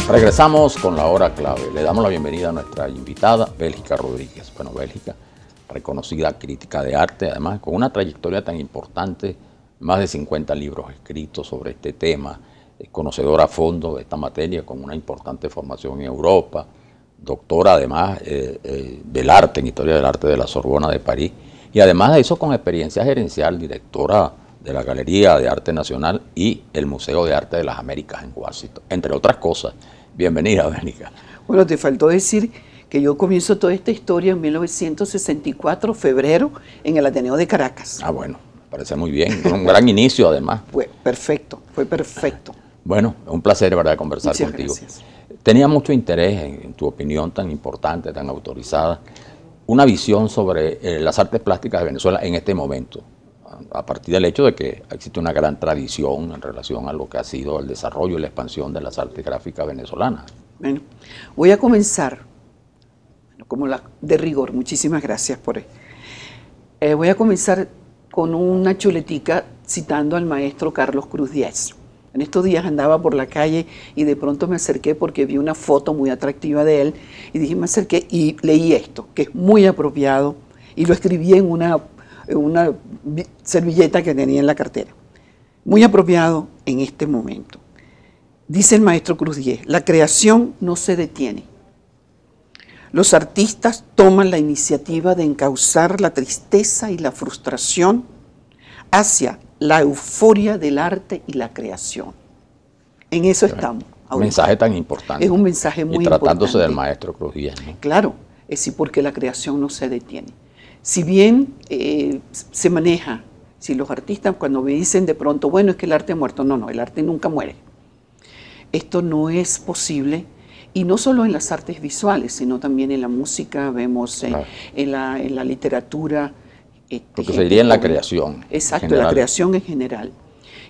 Regresamos con la hora clave. Le damos la bienvenida a nuestra invitada, Bélgica Rodríguez. Bueno, Bélgica, reconocida crítica de arte, además con una trayectoria tan importante, más de 50 libros escritos sobre este tema, conocedora a fondo de esta materia, con una importante formación en Europa, doctora además del arte, en Historia del Arte de la Sorbona de París, y además de eso con experiencia gerencial, directora de la Galería de Arte Nacional y el Museo de Arte de las Américas en Washington, entre otras cosas. Bienvenida, Bélgica. Bueno, te faltó decir que yo comienzo toda esta historia en 1964, febrero, en el Ateneo de Caracas. Ah, bueno, me parece muy bien, un gran inicio además. Fue perfecto. Bueno, es un placer, ¿verdad?, conversar Muchas contigo. Gracias. Tenía mucho interés en tu opinión tan importante, tan autorizada, una visión sobre las artes plásticas de Venezuela en este momento, a partir del hecho de que existe una gran tradición en relación a lo que ha sido el desarrollo y la expansión de las artes gráficas venezolanas. Bueno, voy a comenzar, como de rigor, muchísimas gracias por eso. Voy a comenzar con una chuletica citando al maestro Carlos Cruz Díez. En estos días andaba por la calle y de pronto me acerqué porque vi una foto muy atractiva de él y dije, me acerqué y leí esto, que es muy apropiado, y lo escribí en una servilleta que tenía en la cartera. Muy apropiado en este momento. Dice el maestro Cruz Díez, la creación no se detiene. Los artistas toman la iniciativa de encauzar la tristeza y la frustración hacia la euforia del arte y la creación. En eso estamos. Un mensaje tan importante. Es un mensaje muy importante. Y tratándose del maestro Cruz Díez, ¿no? Claro, es decir, porque la creación no se detiene. Si bien se maneja, si los artistas cuando me dicen de pronto, bueno, es que el arte ha muerto, no, el arte nunca muere. Esto no es posible, y no solo en las artes visuales, sino también en la música, vemos claro, en la literatura. Lo que se diría en la creación. Exacto, en la creación en general.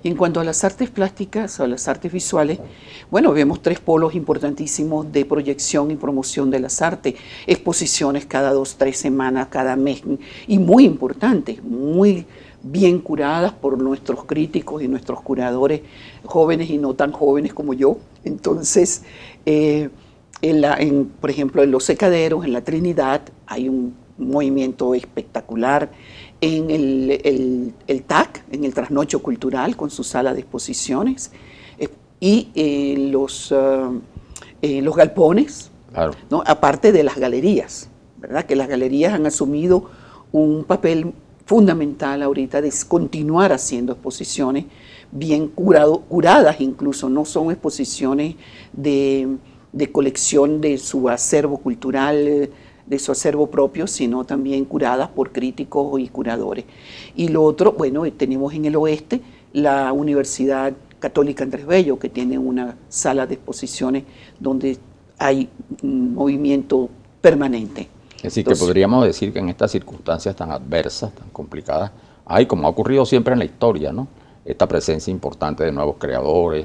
Y en cuanto a las artes plásticas o las artes visuales, bueno, vemos tres polos importantísimos de proyección y promoción de las artes, exposiciones cada 2, 3 semanas, cada mes, y muy importantes, muy bien curadas por nuestros críticos y nuestros curadores, jóvenes y no tan jóvenes como yo. Entonces, por ejemplo, en Los Secaderos, en la Trinidad, hay un movimiento espectacular. En el TAC, en el Trasnocho Cultural, con su sala de exposiciones, y los galpones, claro, ¿no? Aparte de las galerías, ¿verdad? Que las galerías han asumido un papel fundamental ahorita de continuar haciendo exposiciones bien curadas, incluso no son exposiciones de colección de su acervo cultural, de su acervo propio, sino también curadas por críticos y curadores. Y lo otro, bueno, tenemos en el oeste la Universidad Católica Andrés Bello, que tiene una sala de exposiciones donde hay un movimiento permanente. Es decir, entonces, que podríamos decir que en estas circunstancias tan adversas, tan complicadas, hay, como ha ocurrido siempre en la historia, ¿no?, esta presencia importante de nuevos creadores,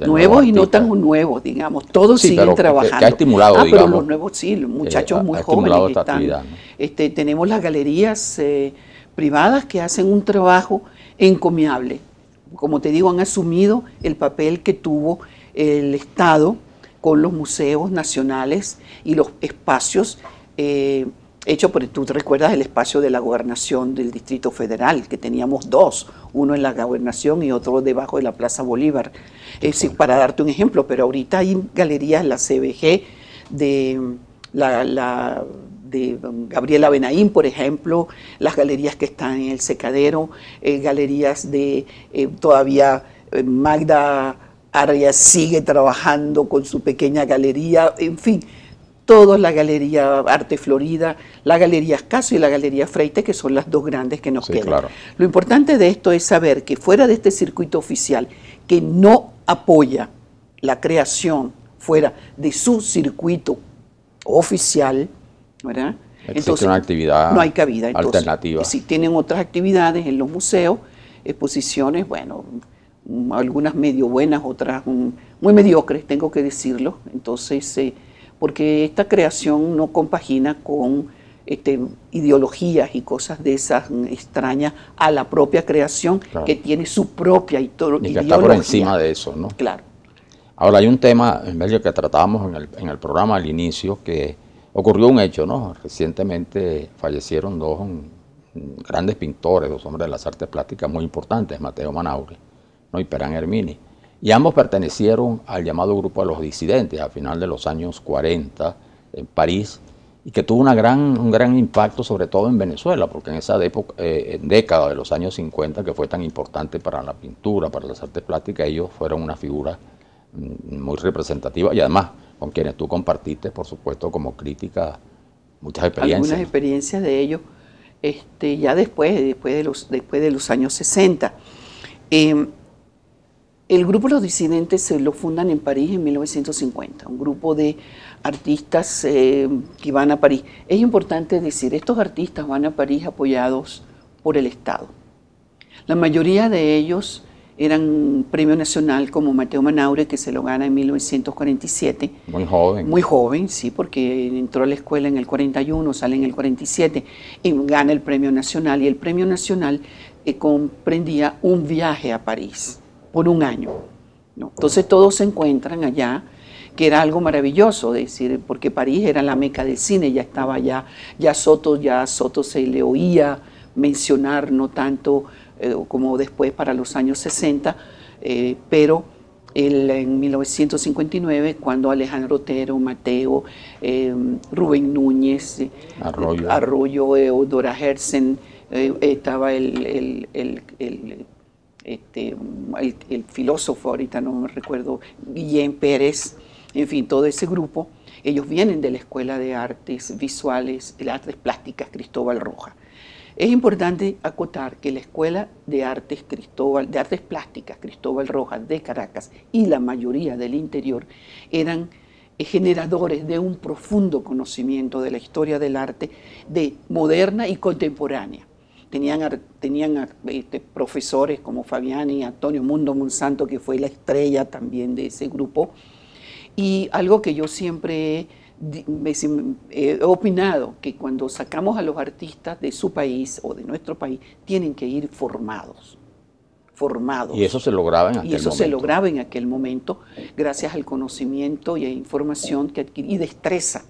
nuevos y no tan nuevos, digamos, todos sí, siguen trabajando. Que ha estimulado, digamos, pero los nuevos sí, los muchachos muy jóvenes esta actividad, ¿no? Tenemos las galerías privadas que hacen un trabajo encomiable. Como te digo, han asumido el papel que tuvo el Estado con los museos nacionales y los espacios hecho por, tú te recuerdas el espacio de la gobernación del Distrito Federal, que teníamos dos, uno en la gobernación y otro debajo de la Plaza Bolívar, para darte un ejemplo, pero ahorita hay galerías, la CBG de Gabriela Benaín, por ejemplo, las galerías que están en el Secadero, galerías de todavía Magda Arias sigue trabajando con su pequeña galería, en fin, toda la Galería Arte Florida, la Galería Escaso y la Galería Freite, que son las dos grandes que nos quedan. Claro. Lo importante de esto es saber que fuera de este circuito oficial, que no apoya la creación fuera de su circuito oficial, ¿verdad? Entonces, una actividad no hay cabida. Entonces, alternativa. Si tienen otras actividades en los museos, exposiciones, bueno, algunas medio buenas, otras muy mediocres, tengo que decirlo. Entonces, porque esta creación no compagina con ideologías y cosas de esas extrañas a la propia creación, claro, que tiene su propia ideología. Y que está por encima de eso, ¿no? Claro. Ahora hay un tema, en medio que tratábamos en el programa al inicio, que ocurrió un hecho, ¿no? Recientemente fallecieron dos grandes pintores, dos hombres de las artes plásticas muy importantes, Mateo Manaure, ¿no? Y Perán Hermini. Y ambos pertenecieron al llamado grupo de los disidentes a final de los años 40 en París, y que tuvo un gran impacto sobre todo en Venezuela, porque en esa década de los años 50, que fue tan importante para la pintura, para las artes plásticas, ellos fueron una figura muy representativa y además con quienes tú compartiste, por supuesto, como crítica, muchas experiencias. Algunas experiencias de ellos ya después de los años 60. El grupo Los Disidentes se lo fundan en París en 1950, un grupo de artistas que van a París. Es importante decir, estos artistas van a París apoyados por el Estado. La mayoría de ellos eran premio nacional, como Mateo Manaure, que se lo gana en 1947. Muy joven. Muy joven, sí, porque entró a la escuela en el 41, sale en el 47 y gana el premio nacional. Y el premio nacional comprendía un viaje a París por un año, ¿no? Entonces todos se encuentran allá, que era algo maravilloso, decir, porque París era la meca del cine, ya estaba allá, ya Soto se le oía mencionar, no tanto como después para los años 60, pero en 1959, cuando Alejandro Otero, Mateo, Rubén Núñez, Arroyo, Dora Herzen, estaba el filósofo, ahorita no me recuerdo, Guillén Pérez, en fin, todo ese grupo, ellos vienen de la Escuela de Artes Visuales, de Artes Plásticas Cristóbal Rojas. Es importante acotar que la Escuela de Artes Plásticas Cristóbal Rojas de Caracas y la mayoría del interior eran generadores de un profundo conocimiento de la historia del arte moderna y contemporánea. Tenían profesores como Fabiani, Antonio Mundo Monsanto, que fue la estrella también de ese grupo. Y algo que yo siempre he opinado, que cuando sacamos a los artistas de su país o de nuestro país, tienen que ir formados. Y eso se lograba en aquel momento. Y eso se lograba en aquel momento, gracias al conocimiento y a información que adquirí y destreza,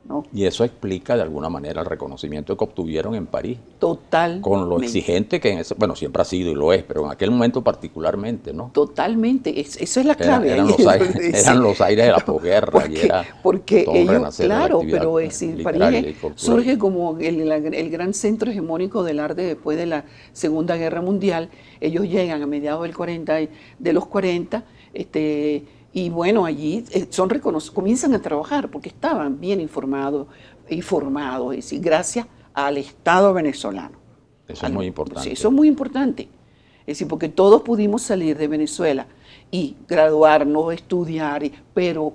¿no? Y eso explica de alguna manera el reconocimiento que obtuvieron en París. Totalmente. Con lo exigente que bueno, siempre ha sido y lo es, pero en aquel momento particularmente, ¿no? Totalmente, eso es la clave. Eran los aires de la posguerra. Porque ellos, claro, pero París surge como el gran centro hegemónico del arte después de la Segunda Guerra Mundial. Ellos llegan a mediados de los 40, y bueno, allí comienzan a trabajar porque estaban bien informados y formados, es decir, gracias al Estado venezolano. Eso es muy importante. Sí, eso es muy importante. Es decir, porque todos pudimos salir de Venezuela y graduarnos, estudiar, pero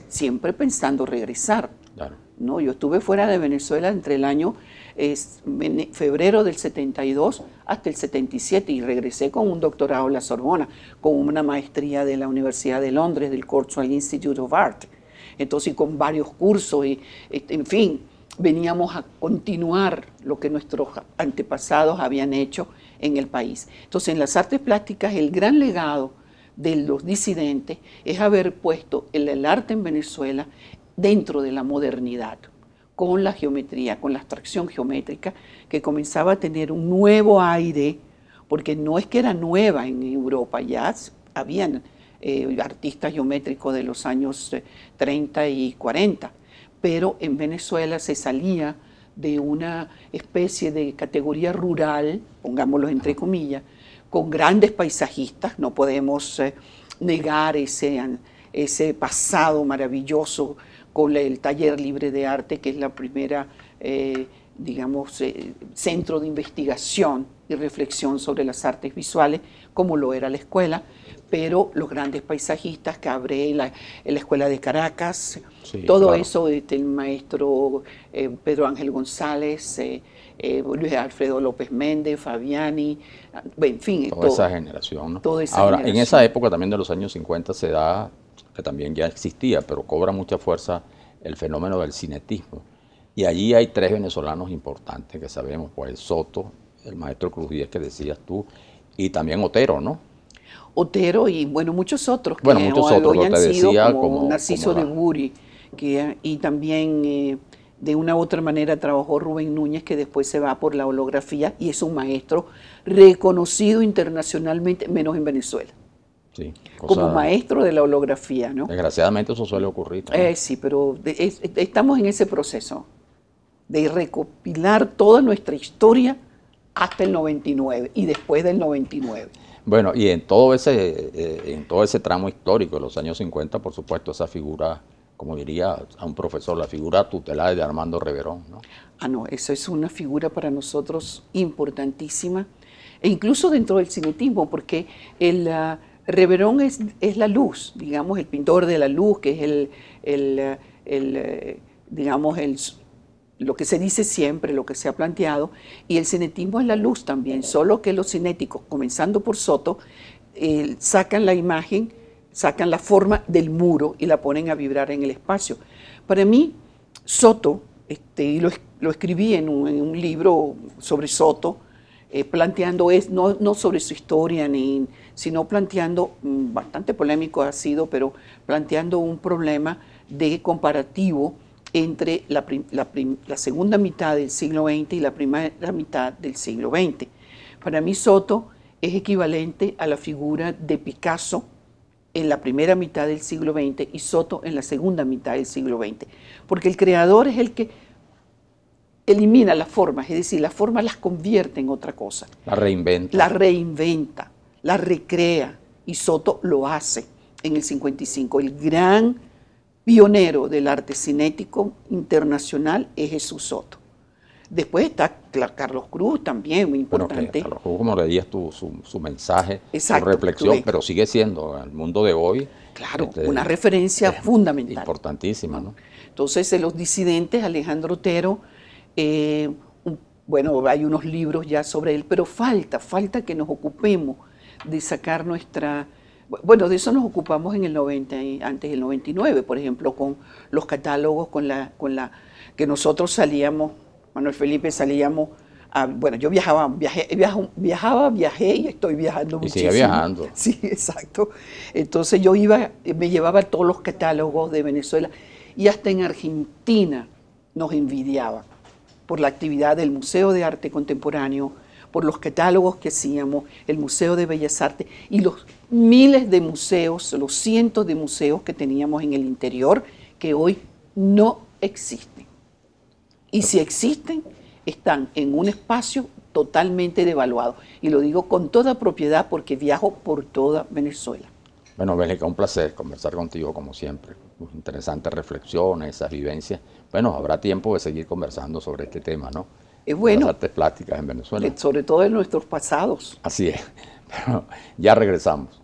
siempre pensando regresar. Claro. ¿No? Yo estuve fuera de Venezuela entre el año febrero del 72 hasta el 77 y regresé con un doctorado en la Sorbona, con una maestría de la Universidad de Londres, del Courtauld Institute of Art. Entonces, con varios cursos, en fin, veníamos a continuar lo que nuestros antepasados habían hecho en el país. Entonces, en las artes plásticas, el gran legado de los disidentes es haber puesto el arte en Venezuela dentro de la modernidad, con la geometría, con la abstracción geométrica, que comenzaba a tener un nuevo aire, porque no es que era nueva en Europa, ya habían artistas geométricos de los años 30 y 40, pero en Venezuela se salía de una especie de categoría rural, pongámoslo entre comillas, con grandes paisajistas. No podemos negar ese pasado maravilloso con el Taller Libre de Arte, que es la primera, centro de investigación y reflexión sobre las artes visuales, como lo era la escuela, pero los grandes paisajistas, Cabré, la Escuela de Caracas, sí, todo claro. Eso, el maestro Pedro Ángel González, Luis Alfredo López Méndez, Fabiani, en fin. Toda esa generación, ¿no? Toda esa Ahora, generación. En esa época también de los años 50 se da, que también ya existía, pero cobra mucha fuerza el fenómeno del cinetismo. Y allí hay tres venezolanos importantes que sabemos, pues el Soto, el maestro Cruz Díez que decías tú, y también Otero, ¿no? Otero y bueno, muchos otros que Bueno, muchos otros, hoy lo han te sido decía, como Narciso como de Buri, y también de una u otra manera trabajó Rubén Núñez, que después se va por la holografía y es un maestro reconocido internacionalmente, menos en Venezuela, sí, como maestro de la holografía, ¿no? Desgraciadamente eso suele ocurrir, ¿no? Sí, pero estamos en ese proceso de recopilar toda nuestra historia hasta el 99 y después del 99. Bueno, y en todo ese tramo histórico de los años 50, por supuesto, esa figura, como diría a un profesor, la figura tutelar de Armando Reverón, ¿no? No, eso es una figura para nosotros importantísima, e incluso dentro del cinetismo, porque el Reverón es la luz, digamos, el pintor de la luz, que es digamos, lo que se dice siempre, lo que se ha planteado, y el cinetismo es la luz también, solo que los cinéticos, comenzando por Soto, sacan la imagen, sacan la forma del muro y la ponen a vibrar en el espacio. Para mí, Soto, y lo escribí en un libro sobre Soto, planteando, no sobre su historia, sino planteando, bastante polémico ha sido, pero planteando un problema de comparativo entre la segunda mitad del siglo XX y la primera mitad del siglo XX. Para mí Soto es equivalente a la figura de Picasso en la primera mitad del siglo XX y Soto en la segunda mitad del siglo XX, porque el creador es el que elimina las formas, es decir, las formas las convierte en otra cosa. La reinventa. La reinventa, la recrea, y Soto lo hace en el 55. El gran pionero del arte cinético internacional es Jesús Soto. Después está Carlos Cruz, también muy importante. Carlos Cruz, como leías su mensaje, exacto, su reflexión, pero sigue siendo en el mundo de hoy. Claro, una referencia fundamental. Importantísima, ¿no? Entonces, en Los Disidentes, Alejandro Otero, bueno, hay unos libros ya sobre él, pero falta que nos ocupemos de sacar nuestra... Bueno, de eso nos ocupamos en el 90, antes del 99, por ejemplo, con los catálogos, que nosotros salíamos, Manuel Felipe, salíamos bueno, yo viajé y estoy viajando muchísimo. Y sigue viajando. Sí, exacto. Entonces yo me llevaba todos los catálogos de Venezuela y hasta en Argentina nos envidiaban por la actividad del Museo de Arte Contemporáneo, por los catálogos que hacíamos, el Museo de Bellas Artes y los miles de museos, los cientos de museos que teníamos en el interior que hoy no existen. Y si existen, están en un espacio totalmente devaluado. Y lo digo con toda propiedad porque viajo por toda Venezuela. Bueno, Bélica, un placer conversar contigo como siempre. Muy interesantes reflexiones, esas vivencias. Bueno, habrá tiempo de seguir conversando sobre este tema, ¿no? Es bueno. Las artes plásticas en Venezuela. Sobre todo en nuestros pasados. Así es. Pero ya regresamos.